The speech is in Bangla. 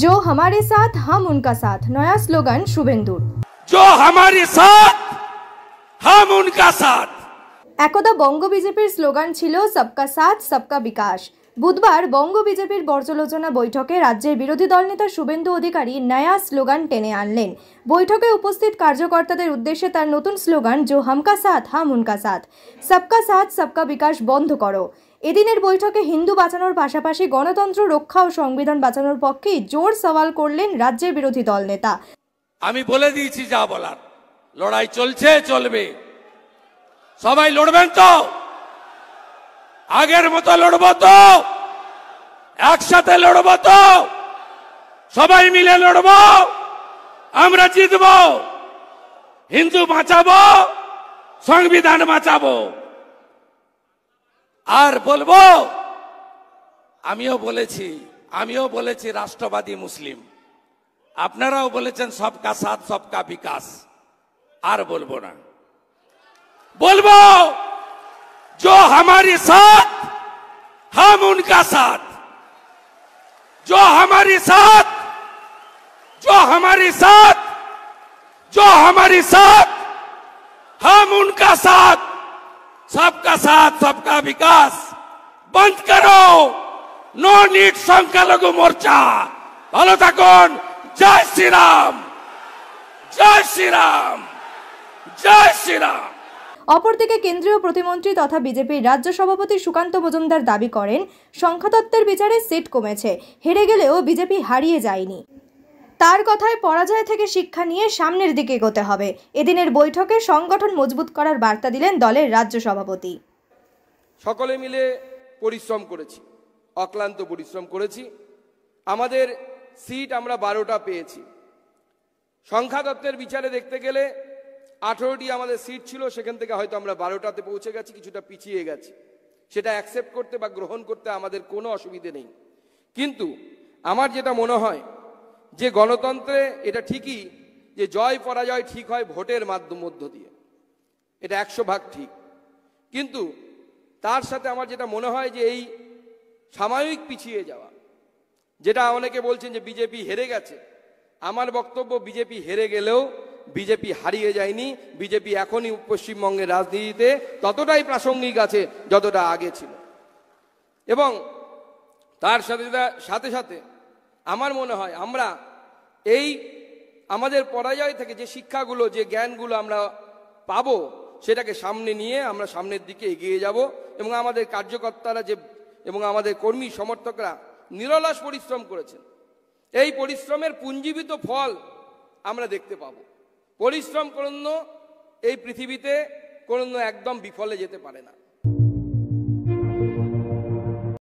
जो हमारे साथ हम उनका साथ, नया स्लोगान शुभेंदुर। जो हमारे साथ हम उनका साथ। एकदा बंग बीजेपीर स्लोगान छिलो सबका साथ सबका विकास। बुधवार बंग बीजेपीर पर्यालोचना बैठके राज्येर बिरोधी दल नेता शुभेंदु अधिकारी नया स्लोगान टेने आनलेन। बैठके उपस्थित कार्यकर्तादेर उद्देश्ये तार नतून स्लोगान जो हमका साथ हम उनका साथ, सबका साथ सबका विकास बंध करो। एदिनेर बैठके हिंदू बाँचानोर पाशापाशि गणतंत्र रक्षा और संविधान बाँचानोर पक्षे जोर सवाल करलेन राज्येर बिरोधी दल नेता। आमी बोले दिएछि जा बलार, लड़ाई चलछे चलबे, सबाई लड़बेन तो, आगेर मतो लड़बो तो, एकसाथे लड़बो तो, सबाई मिले लड़बो, आमरा जितबो, हिंदू बाँचाबो, संविधान बाँचाबो। আর বলবো আমিও বলেছি রাষ্ট্রবাদী মুসলিম, আপনারাও বলেছেন সবকা সাথ সবকা বিকাশ। আর বলবো না, বলবো जो हमारे साथ हम उनका साथ, जो हमारे साथ जो हमारे साथ जो हमारे साथ हम उनका साथ, सबका साथ सबका विकास बंद करो। नो नीड संख्यालघु मोर्चा। ভালো থাকুন। জয় শ্রীরাম, জয় শ্রীরাম, জয় শ্রীরাম। অপরদিকে কেন্দ্রীয় প্রতিমন্ত্রী তথা বিজেপির রাজ্য সভাপতি সুকান্ত মজুমদার দাবি করেন সংখ্যাতত্ত্বের বিচারে সিট কমেছে, হেরে গেলেও বিজেপি হারিয়ে যায়নি। তার কথায় পরাজয় থেকে শিক্ষা নিয়ে সামনের দিকে এগোতে হবে। এদিনের বৈঠকে সংগঠন মজবুত করার বার্তা দিলেন দলের রাজ্য সভাপতি। সকলে মিলে পরিশ্রম করেছি, অক্লান্ত পরিশ্রম করেছি। আমাদের সিট আমরা 12টা পেয়েছি। সংখ্যাতত্ত্বের বিচারে দেখতে গেলে 18টি আমাদের সিট ছিল, সেখান থেকে হয়তো আমরা 12টাতে পৌঁছে গেছি, কিছুটা পিছিয়ে গেছি। সেটা অ্যাকসেপ্ট করতে বা গ্রহণ করতে আমাদের কোনো অসুবিধে নেই। কিন্তু আমার যেটা মনে হয় যে গণতন্ত্রে এটা ঠিকই যে জয় পরাজয় ঠিক হয় ভোটের মধ্য দিয়ে, এটা 100% ঠিক। কিন্তু তার সাথে আমার যেটা মনে হয় যে এই সাময়িক পিছিয়ে যাওয়া, যেটা অনেকে বলছেন যে বিজেপি হেরে গেছে, আমার বক্তব্য বিজেপি হেরে গেলেও বিজেপি হারিয়ে যায়নি। বিজেপি এখনই পশ্চিমবঙ্গের রাজনীতিতে ততটাই প্রাসঙ্গিক আছে যতটা আগে ছিল। এবং তার সাথে সাথে আমার মনে হয় আমরা এই আমাদের পরাজয় থেকে যে শিক্ষাগুলো, যে জ্ঞানগুলো আমরা পাবো, সেটাকে সামনে নিয়ে আমরা সামনের দিকে এগিয়ে যাব। এবং আমাদের কার্যকর্তারা এবং আমাদের কর্মী সমর্থকরা নিরলস পরিশ্রম করেছেন। এই পরিশ্রমের পুঞ্জীবিত ফল আমরা দেখতে পাবো। পরিশ্রম কোনো এই পৃথিবীতে কোনো একদম বিফলে যেতে পারে না।